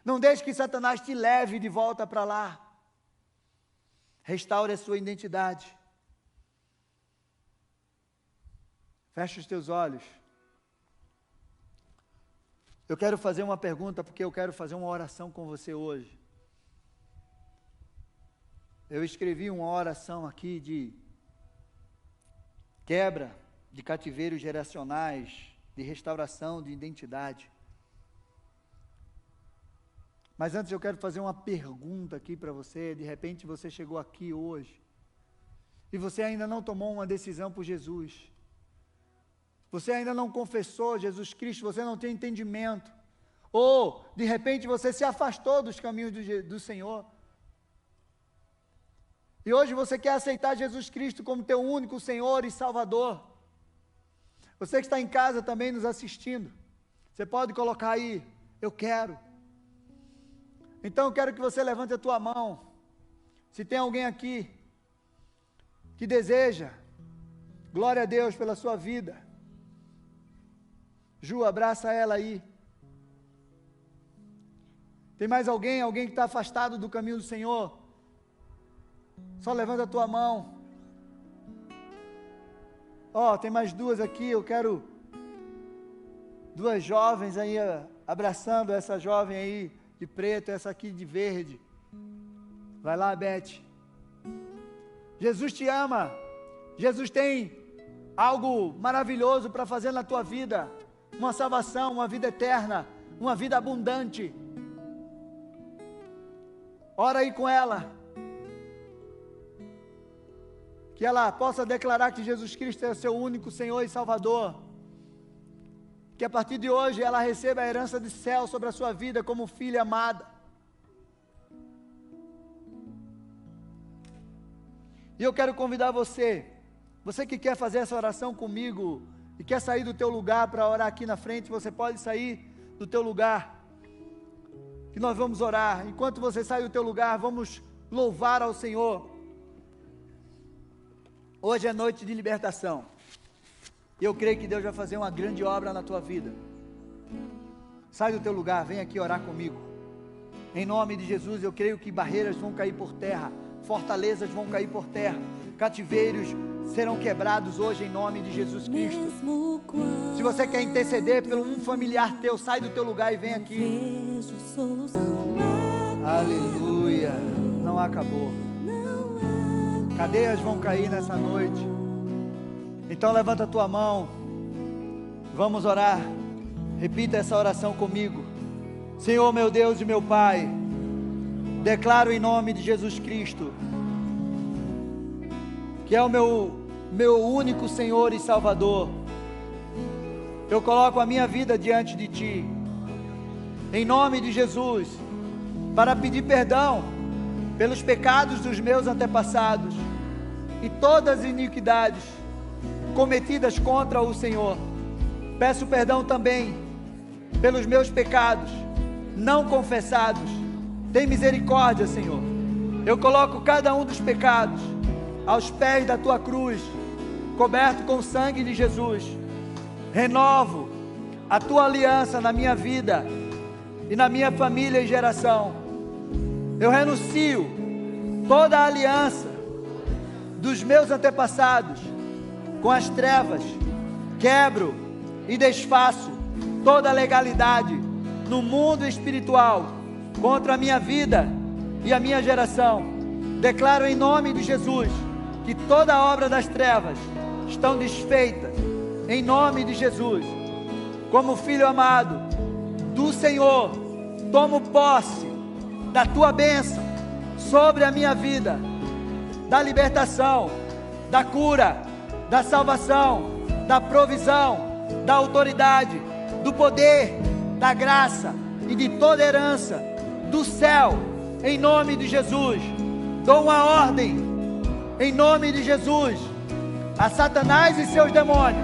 Não deixe que Satanás te leve de volta para lá. Restaure a sua identidade. Feche os teus olhos. Eu quero fazer uma pergunta, porque eu quero fazer uma oração com você hoje. Eu escrevi uma oração aqui de quebra de cativeiros geracionais, de restauração de identidade. Mas antes eu quero fazer uma pergunta aqui para você. De repente você chegou aqui hoje e você ainda não tomou uma decisão por Jesus. Você ainda não confessou Jesus Cristo, você não tem entendimento. Ou, de repente, você se afastou dos caminhos do Senhor. E hoje você quer aceitar Jesus Cristo como teu único Senhor e Salvador. Você que está em casa também nos assistindo, você pode colocar aí, eu quero. Então eu quero que você levante a tua mão. Se tem alguém aqui que deseja, glória a Deus pela sua vida. Ju, abraça ela aí. Tem mais alguém? Alguém que está afastado do caminho do Senhor? Só levanta a tua mão. Tem mais duas aqui. Eu quero duas jovens aí abraçando essa jovem aí de preto, essa aqui de verde. Vai lá, Beth. Jesus te ama. Jesus tem algo maravilhoso para fazer na tua vida. Uma salvação, uma vida eterna, uma vida abundante. Ora aí com ela. Que ela possa declarar que Jesus Cristo é o seu único Senhor e Salvador. Que a partir de hoje ela receba a herança do céu sobre a sua vida como filha amada. E eu quero convidar você que quer fazer essa oração comigo e quer sair do teu lugar para orar aqui na frente, você pode sair do teu lugar. que nós vamos orar. Enquanto você sai do teu lugar, vamos louvar ao Senhor. Hoje é noite de libertação. E eu creio que Deus vai fazer uma grande obra na tua vida. Sai do teu lugar, vem aqui orar comigo. Em nome de Jesus, eu creio que barreiras vão cair por terra, fortalezas vão cair por terra, cativeiros serão quebrados hoje em nome de Jesus Cristo. Se você quer interceder pelo um familiar teu, sai do teu lugar e vem aqui. Aleluia, não acabou. Cadeias vão cair nessa noite. Então levanta a tua mão, vamos orar. Repita essa oração comigo. Senhor meu Deus e meu Pai, declaro em nome de Jesus Cristo, que é o meu único Senhor e Salvador. Eu coloco a minha vida diante de Ti, em nome de Jesus, para pedir perdão pelos pecados dos meus antepassados e todas as iniquidades cometidas contra o Senhor. Peço perdão também pelos meus pecados não confessados. Tem misericórdia, Senhor. Eu coloco cada um dos pecados aos pés da Tua cruz, coberto com o sangue de Jesus. Renovo a Tua aliança na minha vida e na minha família e geração. Eu renuncio toda a aliança dos meus antepassados com as trevas, quebro e desfaço toda a legalidade no mundo espiritual contra a minha vida e a minha geração. Declaro em nome de Jesus que toda a obra das trevas estão desfeitas em nome de Jesus. Como filho amado do Senhor, tomo posse da Tua bênção sobre a minha vida, da libertação, da cura, da salvação, da provisão, da autoridade, do poder, da graça e de toda herança do céu, em nome de Jesus. Dou uma ordem, em nome de Jesus, a Satanás e seus demônios,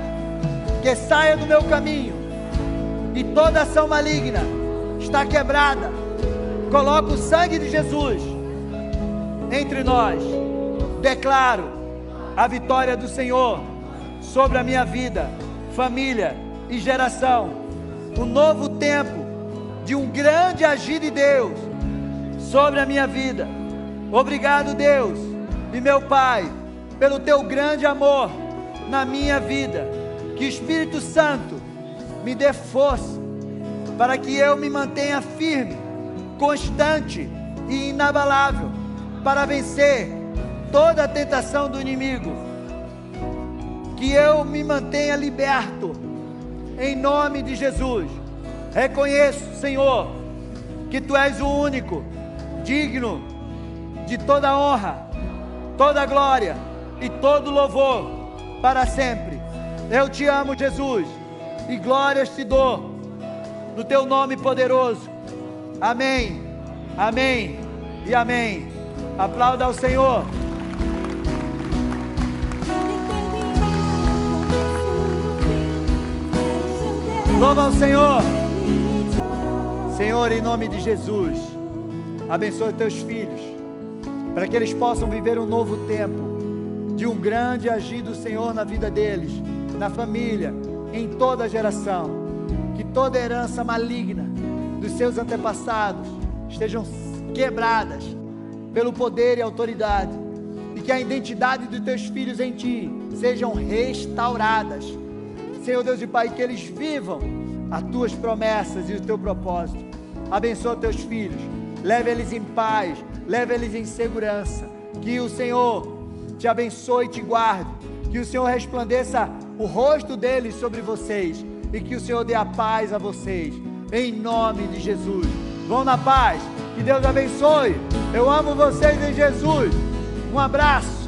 que saia do meu caminho, e toda ação maligna está quebrada. Coloco o sangue de Jesus entre nós. Declaro a vitória do Senhor sobre a minha vida, família e geração. Um novo tempo de um grande agir de Deus sobre a minha vida. Obrigado, Deus e meu Pai, pelo Teu grande amor na minha vida. Que o Espírito Santo me dê força para que eu me mantenha firme, constante e inabalável para vencer toda a tentação do inimigo. Que eu me mantenha liberto em nome de Jesus. Reconheço, Senhor, que Tu és o único digno de toda honra, toda glória e todo louvor para sempre. Eu Te amo, Jesus, e glórias Te dou no Teu nome poderoso. Amém, amém e amém. Aplauda ao Senhor. Louva ao Senhor. Senhor, em nome de Jesus, abençoe Teus filhos, para que eles possam viver um novo tempo, de um grande agir do Senhor na vida deles, na família, em toda a geração. Que toda herança maligna dos seus antepassados estejam quebradas pelo poder e autoridade, e que a identidade dos Teus filhos em Ti sejam restauradas. Senhor Deus e Pai, que eles vivam as Tuas promessas e o Teu propósito. Abençoa Teus filhos, leve eles em paz, leve eles em segurança. Que o Senhor Te abençoe e Te guarde, que o Senhor resplandeça o rosto deles sobre vocês, e que o Senhor dê a paz a vocês, em nome de Jesus. Vão na paz, que Deus abençoe. Eu amo vocês em Jesus. Um abraço.